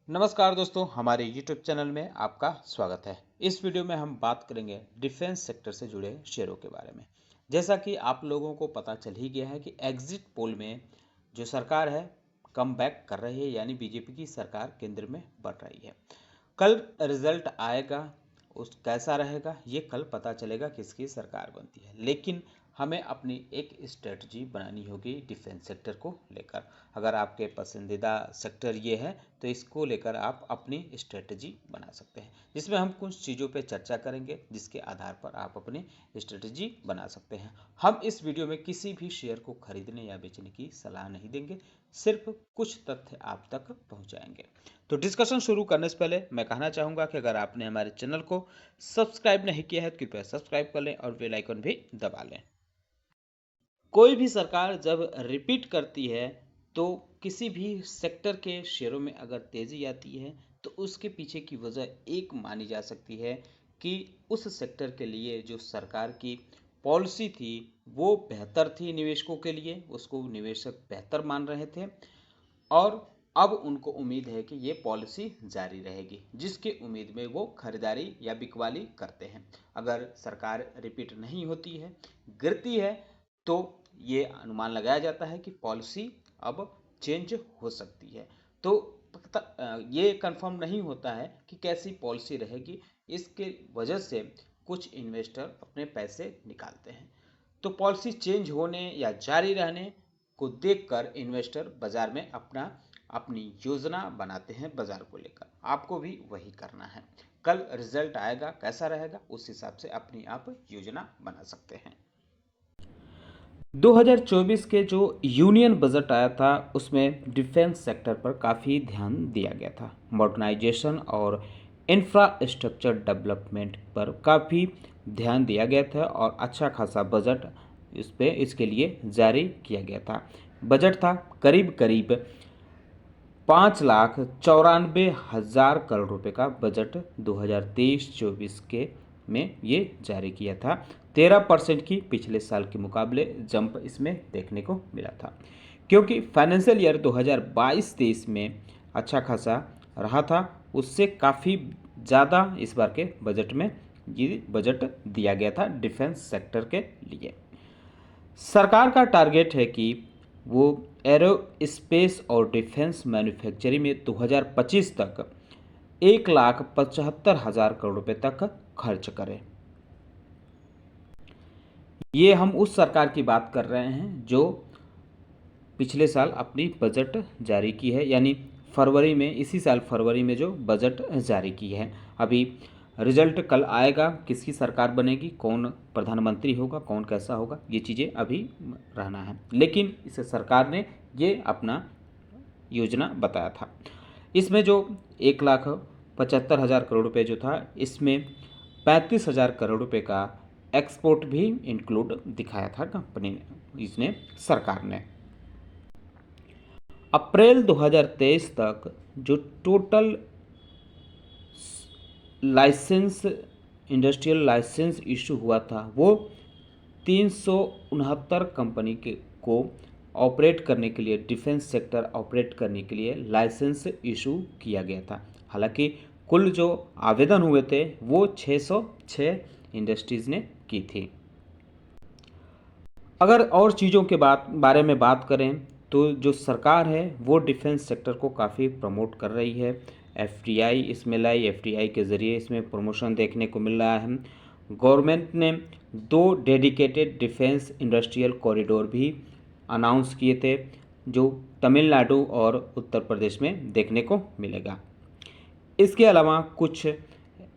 नमस्कार दोस्तों, हमारे YouTube चैनल में आपका स्वागत है। इस वीडियो में हम बात करेंगे डिफेंस सेक्टर से जुड़े शेयरों के बारे में। जैसा कि आप लोगों को पता चल ही गया है कि एग्जिट पोल में जो सरकार है कम बैक कर रही है, यानी बीजेपी की सरकार केंद्र में बढ़ रही है। कल रिजल्ट आएगा, उस कैसा रहेगा ये कल पता चलेगा किसकी सरकार बनती है। लेकिन हमें अपनी एक स्ट्रेटजी बनानी होगी डिफेंस सेक्टर को लेकर। अगर आपके पसंदीदा सेक्टर ये है तो इसको लेकर आप अपनी स्ट्रेटजी बना सकते हैं, जिसमें हम कुछ चीज़ों पे चर्चा करेंगे जिसके आधार पर आप अपनी स्ट्रेटजी बना सकते हैं। हम इस वीडियो में किसी भी शेयर को खरीदने या बेचने की सलाह नहीं देंगे, सिर्फ कुछ तथ्य आप तक पहुंचाएंगे। तो डिस्कशन शुरू करने से पहले मैं कहना चाहूँगा कि अगर आपने हमारे चैनल को सब्सक्राइब नहीं किया है तो कृपया सब्सक्राइब कर लें और बेल आइकन भी दबा लें। कोई भी सरकार जब रिपीट करती है तो किसी भी सेक्टर के शेयरों में अगर तेज़ी आती है तो उसके पीछे की वजह एक मानी जा सकती है कि उस सेक्टर के लिए जो सरकार की पॉलिसी थी वो बेहतर थी निवेशकों के लिए, उसको निवेशक बेहतर मान रहे थे और अब उनको उम्मीद है कि ये पॉलिसी जारी रहेगी, जिसके उम्मीद में वो खरीदारी या बिकवाली करते हैं। अगर सरकार रिपीट नहीं होती है, गिरती है, तो ये अनुमान लगाया जाता है कि पॉलिसी अब चेंज हो सकती है। तो ये कंफर्म नहीं होता है कि कैसी पॉलिसी रहेगी, इसके वजह से कुछ इन्वेस्टर अपने पैसे निकालते हैं। तो पॉलिसी चेंज होने या जारी रहने को देखकर इन्वेस्टर बाजार में अपनी योजना बनाते हैं बाजार को लेकर। आपको भी वही करना है। कल रिजल्ट आएगा, कैसा रहेगा उस हिसाब से अपनी आप योजना बना सकते हैं। 2024 के जो यूनियन बजट आया था उसमें डिफेंस सेक्टर पर काफ़ी ध्यान दिया गया था। मॉडर्नाइजेशन और इंफ्रास्ट्रक्चर डेवलपमेंट पर काफ़ी ध्यान दिया गया था और अच्छा खासा बजट इसके लिए जारी किया गया था। बजट था करीब करीब 5,94,000 करोड़ रुपए का बजट 2023-24 के में ये जारी किया था। 13% की पिछले साल के मुकाबले जंप इसमें देखने को मिला था, क्योंकि फाइनेंशियल ईयर 2022-23 में अच्छा खासा रहा था, उससे काफ़ी ज़्यादा इस बार के बजट में ये बजट दिया गया था डिफेंस सेक्टर के लिए। सरकार का टारगेट है कि वो एरोस्पेस और डिफेंस मैन्युफैक्चरिंग में 2025 तक 1,75,000 करोड़ रुपए तक खर्च करें। ये हम उस सरकार की बात कर रहे हैं जो पिछले साल अपनी बजट जारी की है, यानी फरवरी में, इसी साल फरवरी में जो बजट जारी की है। अभी रिजल्ट कल आएगा, किसकी सरकार बनेगी, कौन प्रधानमंत्री होगा, कौन कैसा होगा, ये चीज़ें अभी रहना है। लेकिन इस सरकार ने ये अपना योजना बताया था। इसमें जो 1,75,000 करोड़ रुपये जो था, इसमें 35,000 करोड़ रुपये का एक्सपोर्ट भी इंक्लूड दिखाया था कंपनी ने, इसने सरकार ने। अप्रैल 2023 तक जो total licence, industrial licence issue हुआ था वो 369 कंपनी को ऑपरेट करने के लिए, डिफेंस सेक्टर ऑपरेट करने के लिए लाइसेंस इशू किया गया था। हालांकि कुल जो आवेदन हुए थे वो 606 इंडस्ट्रीज़ ने की थी। अगर और चीज़ों के बारे में बात करें तो जो सरकार है वो डिफेंस सेक्टर को काफ़ी प्रमोट कर रही है। एफडीआई इसमें लाई, एफडीआई के ज़रिए इसमें प्रमोशन देखने को मिल रहा है। गवर्नमेंट ने 2 डेडिकेटेड डिफेंस इंडस्ट्रियल कॉरिडोर भी अनाउंस किए थे, जो तमिलनाडु और उत्तर प्रदेश में देखने को मिलेगा। इसके अलावा कुछ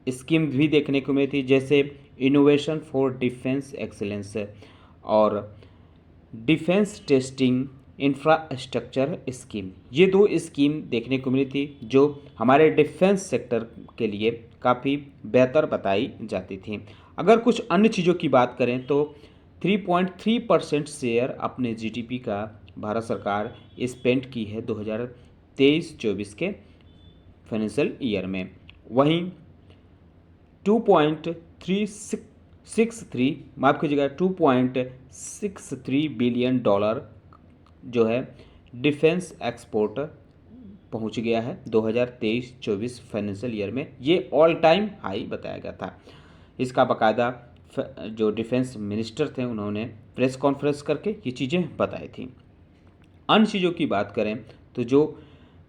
स्कीम भी देखने को मिली थी, जैसे इनोवेशन फॉर डिफेंस एक्सीलेंस और डिफेंस टेस्टिंग इंफ्रास्ट्रक्चर स्कीम। ये 2 स्कीम देखने को मिली थी जो हमारे डिफेंस सेक्टर के लिए काफ़ी बेहतर बताई जाती थी। अगर कुछ अन्य चीज़ों की बात करें तो 3.3% शेयर अपने जीडीपी का भारत सरकार स्पेंड की है 2023-24 के फाइनेंशियल ईयर में। वहीं 2.63 बिलियन डॉलर जो है डिफेंस एक्सपोर्ट पहुंच गया है 2023-24 फाइनेंशियल ईयर में। ये ऑल टाइम हाई बताया गया था। इसका बाकायदा जो डिफेंस मिनिस्टर थे उन्होंने प्रेस कॉन्फ्रेंस करके ये चीज़ें बताई थी। अन्य चीज़ों की बात करें तो जो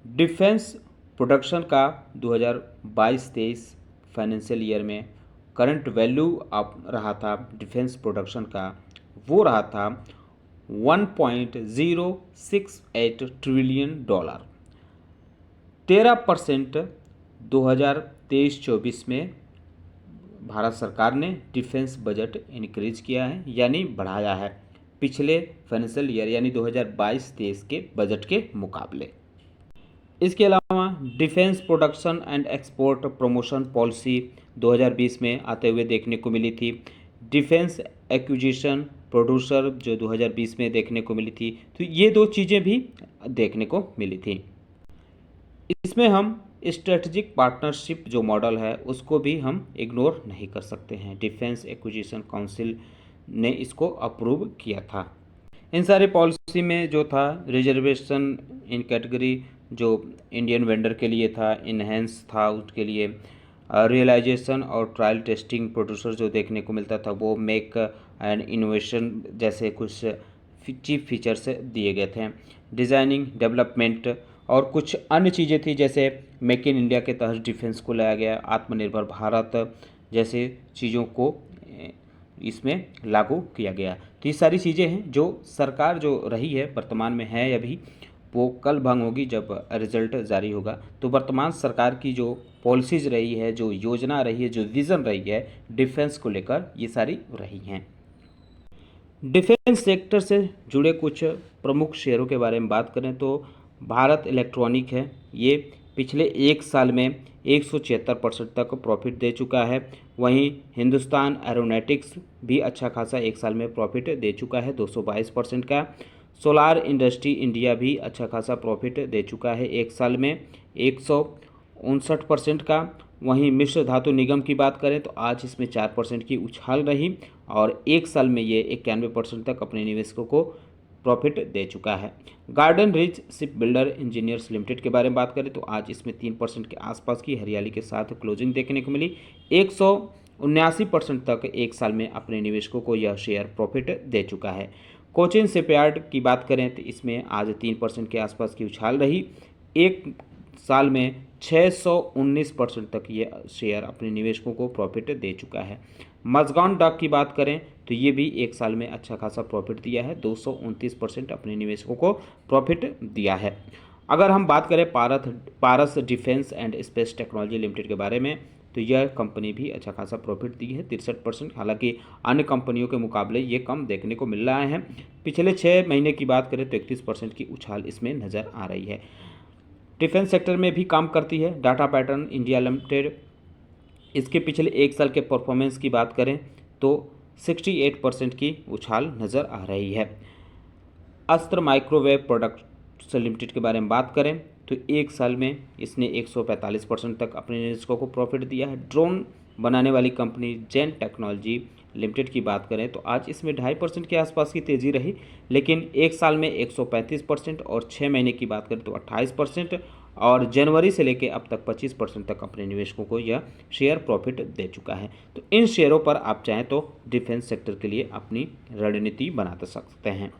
डिफेंस प्रोडक्शन का 2022-23 फाइनेंशियल ईयर में करंट वैल्यू आप रहा था डिफेंस प्रोडक्शन का, वो रहा था 1.068 ट्रिलियन डॉलर। 13% 2023-24 में भारत सरकार ने डिफेंस बजट इंक्रीज किया है, यानी बढ़ाया है पिछले फाइनेंशियल ईयर यानी 2022-23 के बजट के मुकाबले। इसके अलावा defence production and export promotion policy 2020 में आते हुए देखने को मिली थी। डिफेंस एक्विजिशन प्रोड्यूसर जो 2020 में देखने को मिली थी, तो ये दो चीज़ें भी देखने को मिली थी। इसमें हम स्ट्रेटजिक पार्टनरशिप जो मॉडल है उसको भी हम इग्नोर नहीं कर सकते हैं। डिफेंस एक्विजिशन काउंसिल ने इसको अप्रूव किया था। इन सारे पॉलिसी में जो था रिजर्वेशन इन कैटेगरी जो इंडियन वेंडर के लिए था, इनहेंस था उसके लिए, रियलाइजेशन और ट्रायल टेस्टिंग प्रोड्यूसर जो देखने को मिलता था वो मेक एंड इनोवेशन जैसे कुछ चीफ फीचर्स दिए गए थे। डिज़ाइनिंग डेवलपमेंट और कुछ अन्य चीज़ें थी जैसे मेक इन इंडिया के तहत डिफेंस को लाया गया, आत्मनिर्भर भारत जैसे चीज़ों को इसमें लागू किया गया। तो ये सारी चीज़ें हैं जो सरकार जो रही है वर्तमान में है अभी, वो कल भंग होगी जब रिजल्ट जारी होगा। तो वर्तमान सरकार की जो पॉलिसीज़ रही है, जो योजना रही है, जो विज़न रही है डिफेंस को लेकर, ये सारी रही हैं। डिफेंस सेक्टर से जुड़े कुछ प्रमुख शेयरों के बारे में बात करें तो भारत इलेक्ट्रॉनिक है, ये पिछले एक साल में 176% तक प्रॉफिट दे चुका है। वहीं हिंदुस्तान एरोनॉटिक्स भी अच्छा खासा एक साल में प्रॉफिट दे चुका है 222% का। सोलार इंडस्ट्री इंडिया भी अच्छा खासा प्रॉफिट दे चुका है एक साल में 159% का। वहीं मिश्र धातु निगम की बात करें तो आज इसमें 4% की उछाल रही और एक साल में ये 91% तक अपने निवेशकों को प्रॉफिट दे चुका है। Garden rich ship builder engineers limited के बारे में बात करें तो आज इसमें 3% के आसपास की हरियाली के साथ क्लोजिंग देखने को मिली। 179% तक एक साल में अपने निवेशकों को यह शेयर प्रॉफिट दे चुका है। कोचिन शिपयार्ड की बात करें तो इसमें आज 3% के आसपास की उछाल रही। एक साल में 619% तक ये शेयर अपने निवेशकों को प्रॉफिट दे चुका है। मजगान डॉक की बात करें तो ये भी एक साल में अच्छा खासा प्रॉफिट दिया है, 229% अपने निवेशकों को प्रॉफिट दिया है। अगर हम बात करें Paras defence and space technology limited के बारे में तो यह कंपनी भी अच्छा खासा प्रॉफिट दी है 63%। हालांकि अन्य कंपनियों के मुकाबले ये कम देखने को मिल रहा है। पिछले 6 महीने की बात करें तो 31% की उछाल इसमें नज़र आ रही है। डिफेंस सेक्टर में भी काम करती है डाटा पैटर्न इंडिया लिमिटेड। इसके पिछले एक साल के परफॉर्मेंस की बात करें तो 68% की उछाल नज़र आ रही है। अस्त्र माइक्रोवेव प्रोडक्ट्स लिमिटेड के बारे में बात करें तो एक साल में इसने 145% तक अपने निवेशकों को प्रॉफिट दिया है। ड्रोन बनाने वाली कंपनी जेन टेक्नोलॉजी लिमिटेड की बात करें तो आज इसमें 2.5% के आसपास की तेज़ी रही, लेकिन एक साल में 135% और 6 महीने की बात करें तो 28% और जनवरी से लेकर अब तक 25% तक अपने निवेशकों को यह शेयर प्रॉफिट दे चुका है। तो इन शेयरों पर आप चाहें तो डिफेंस सेक्टर के लिए अपनी रणनीति बना सकते हैं।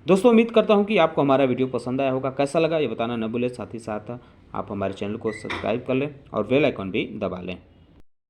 दोस्तों उम्मीद करता हूं कि आपको हमारा वीडियो पसंद आया होगा। कैसा लगा ये बताना न भूलें। साथ ही साथ आप हमारे चैनल को सब्सक्राइब कर लें और बेल आइकन भी दबा लें।